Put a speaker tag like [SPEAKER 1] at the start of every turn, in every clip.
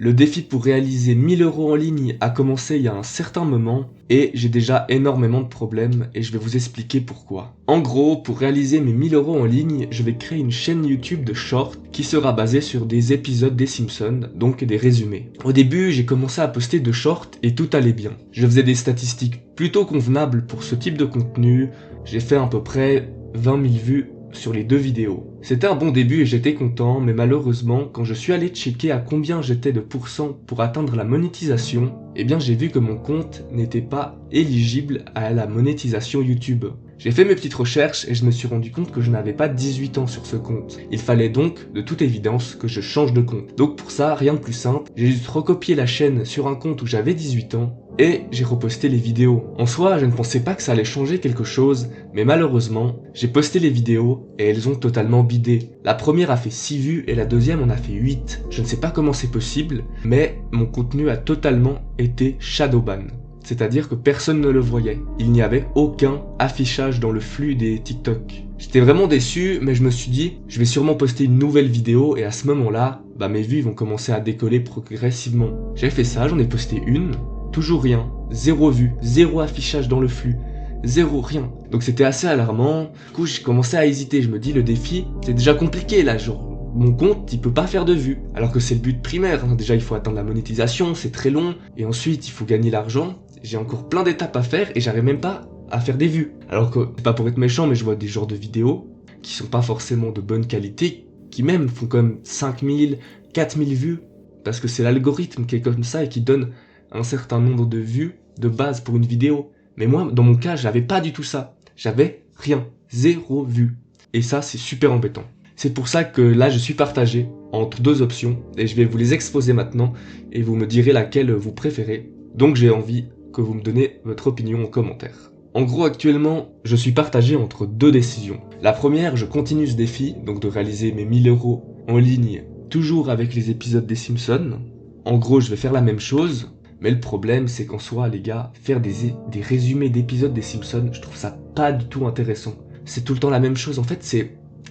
[SPEAKER 1] Le défi pour réaliser 1000 € en ligne a commencé il y a un certain moment et j'ai déjà énormément de problèmes et je vais vous expliquer pourquoi. En gros, pour réaliser mes 1000 € en ligne, je vais créer une chaîne YouTube de short qui sera basée sur des épisodes des Simpsons, donc des résumés. Au début, j'ai commencé à poster de shorts et tout allait bien. Je faisais des statistiques plutôt convenables pour ce type de contenu, j'ai fait à peu près 20 000 vues sur les 2 vidéos. C'était un bon début et j'étais content, mais malheureusement, quand je suis allé checker à combien j'étais de pourcents pour atteindre la monétisation, eh bien j'ai vu que mon compte n'était pas éligible à la monétisation YouTube. J'ai fait mes petites recherches et je me suis rendu compte que je n'avais pas 18 ans sur ce compte. Il fallait donc, de toute évidence, que je change de compte. Donc pour ça, rien de plus simple, j'ai juste recopié la chaîne sur un compte où j'avais 18 ans et j'ai reposté les vidéos. En soi, je ne pensais pas que ça allait changer quelque chose, mais malheureusement, j'ai posté les vidéos et elles ont totalement bidé. La première a fait 6 vues et la deuxième en a fait 8. Je ne sais pas comment c'est possible, mais mon contenu a totalement été shadowban. C'est-à-dire que personne ne le voyait. Il n'y avait aucun affichage dans le flux des TikTok. J'étais vraiment déçu, mais je me suis dit, je vais sûrement poster une nouvelle vidéo et à ce moment-là, mes vues vont commencer à décoller progressivement. J'ai fait ça, j'en ai posté une, toujours rien, 0 vue, 0 affichage dans le flux, 0 rien. Donc c'était assez alarmant. Du coup, j'ai commencé à hésiter. Je me dis, le défi, c'est déjà compliqué là, genre. Mon compte, il peut pas faire de vues. Alors que c'est le but primaire. Déjà, il faut atteindre la monétisation, c'est très long. Et ensuite, il faut gagner l'argent. J'ai encore plein d'étapes à faire et j'arrive même pas à faire des vues. Alors que, c'est pas pour être méchant, mais je vois des genres de vidéos qui sont pas forcément de bonne qualité, qui même font comme 5000, 4000 vues. Parce que c'est l'algorithme qui est comme ça et qui donne un certain nombre de vues de base pour une vidéo. Mais moi, dans mon cas, j'avais pas du tout ça. J'avais rien. 0 vue. Et ça, c'est super embêtant. C'est pour ça que là, je suis partagé entre 2 options et je vais vous les exposer maintenant et vous me direz laquelle vous préférez. Donc j'ai envie que vous me donnez votre opinion en commentaire. En gros, actuellement, je suis partagé entre 2 décisions. La première, je continue ce défi, donc de réaliser mes 1000 € en ligne, toujours avec les épisodes des Simpsons. En gros, je vais faire la même chose, mais le problème, c'est qu'en soi, les gars, faire des résumés d'épisodes des Simpsons, je trouve ça pas du tout intéressant. C'est tout le temps la même chose, en fait,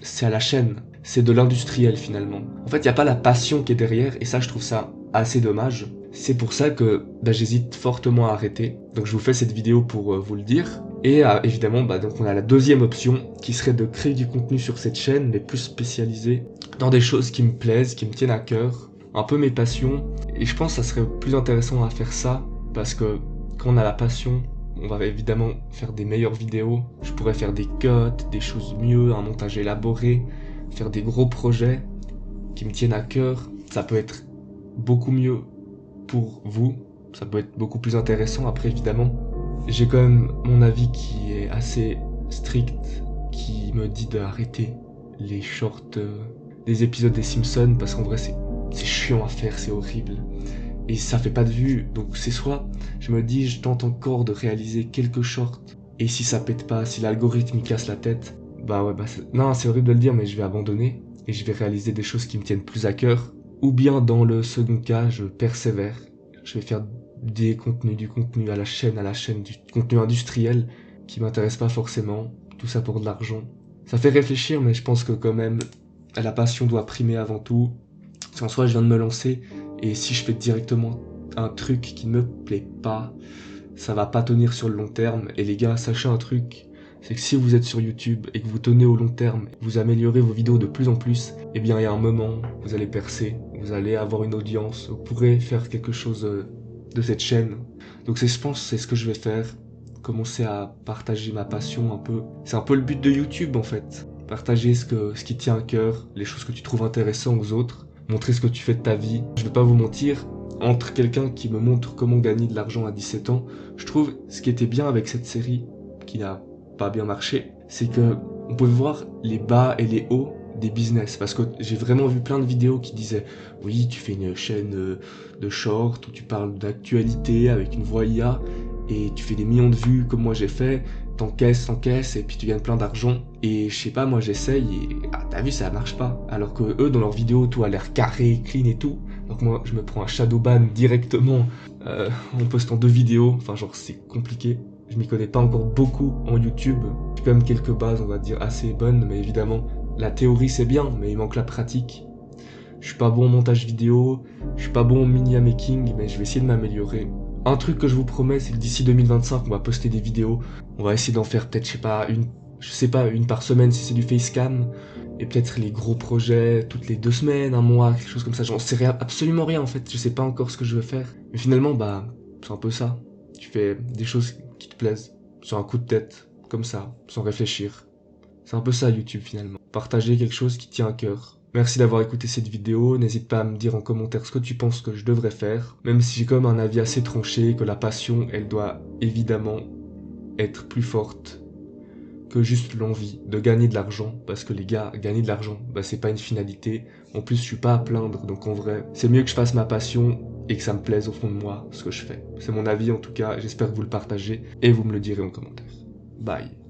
[SPEAKER 1] c'est à la chaîne, c'est de l'industriel finalement. En fait, il n'y a pas la passion qui est derrière, et ça, je trouve ça assez dommage. C'est pour ça que j'hésite fortement à arrêter. Donc je vous fais cette vidéo pour vous le dire. Et évidemment, donc on a la deuxième option, qui serait de créer du contenu sur cette chaîne, mais plus spécialisé dans des choses qui me plaisent, qui me tiennent à cœur, un peu mes passions. Et je pense que ça serait plus intéressant à faire ça, parce que quand on a la passion, on va évidemment faire des meilleures vidéos. Je pourrais faire des cuts, des choses mieux, un montage élaboré, faire des gros projets qui me tiennent à cœur. Ça peut être beaucoup mieux pour vous, ça peut être beaucoup plus intéressant. Après, évidemment, j'ai quand même mon avis qui est assez strict, qui me dit d'arrêter les shorts des épisodes des Simpsons, parce qu'en vrai, c'est chiant à faire, c'est horrible. Et ça fait pas de vues, donc c'est soit je me dis je tente encore de réaliser quelques shorts, et si ça pète pas, si l'algorithme il casse la tête, non, c'est horrible de le dire, mais je vais abandonner, et je vais réaliser des choses qui me tiennent plus à cœur, ou bien dans le second cas, je persévère, je vais faire du contenu à la chaîne, du contenu industriel, qui m'intéresse pas forcément, tout ça pour de l'argent. Ça fait réfléchir, mais je pense que quand même, la passion doit primer avant tout. En soi, je viens de me lancer, et si je fais directement un truc qui ne me plaît pas, ça va pas tenir sur le long terme. Et les gars, sachez un truc, c'est que si vous êtes sur YouTube et que vous tenez au long terme, vous améliorez vos vidéos de plus en plus, eh bien il y a un moment, vous allez percer, vous allez avoir une audience, vous pourrez faire quelque chose de cette chaîne. Donc je pense c'est ce que je vais faire, commencer à partager ma passion un peu. C'est un peu le but de YouTube en fait. Partager ce qui tient à cœur, les choses que tu trouves intéressantes aux autres, montrer ce que tu fais de ta vie. Je vais pas vous mentir, entre quelqu'un qui me montre comment gagner de l'argent à 17 ans, je trouve ce qui était bien avec cette série, qui n'a pas bien marché, c'est que on pouvait voir les bas et les hauts des business, parce que j'ai vraiment vu plein de vidéos qui disaient oui, tu fais une chaîne de short où tu parles d'actualité avec une voix IA et tu fais des millions de vues comme moi j'ai fait, t'encaisses et puis tu gagnes plein d'argent. Et je sais pas, moi j'essaye et t'as vu, ça marche pas. Alors que eux dans leurs vidéos tout a l'air carré, clean et tout. Donc moi je me prends un shadowban directement en postant 2 vidéos, enfin genre c'est compliqué. Je m'y connais pas encore beaucoup en YouTube. J'ai quand même quelques bases, on va dire, assez bonnes, mais évidemment, la théorie c'est bien, mais il manque la pratique. Je suis pas bon au montage vidéo, je suis pas bon au media making, mais je vais essayer de m'améliorer. Un truc que je vous promets, c'est que d'ici 2025, on va poster des vidéos. On va essayer d'en faire peut-être, je sais pas, une par semaine si c'est du facecam. Et peut-être les gros projets toutes les 2 semaines, un mois, quelque chose comme ça. J'en sais absolument rien en fait. Je sais pas encore ce que je veux faire. Mais finalement, bah, c'est un peu ça. Tu fais des choses qui te plaisent, sur un coup de tête, comme ça, sans réfléchir. C'est un peu ça YouTube finalement. Partager quelque chose qui tient à cœur. Merci d'avoir écouté cette vidéo, n'hésite pas à me dire en commentaire ce que tu penses que je devrais faire, même si j'ai comme un avis assez tranché que la passion, elle doit évidemment être plus forte que juste l'envie de gagner de l'argent, parce que les gars, gagner de l'argent, bah c'est pas une finalité, en plus je suis pas à plaindre, donc en vrai, c'est mieux que je fasse ma passion et que ça me plaise au fond de moi, ce que je fais. C'est mon avis en tout cas, j'espère que vous le partagez, et vous me le direz en commentaire. Bye.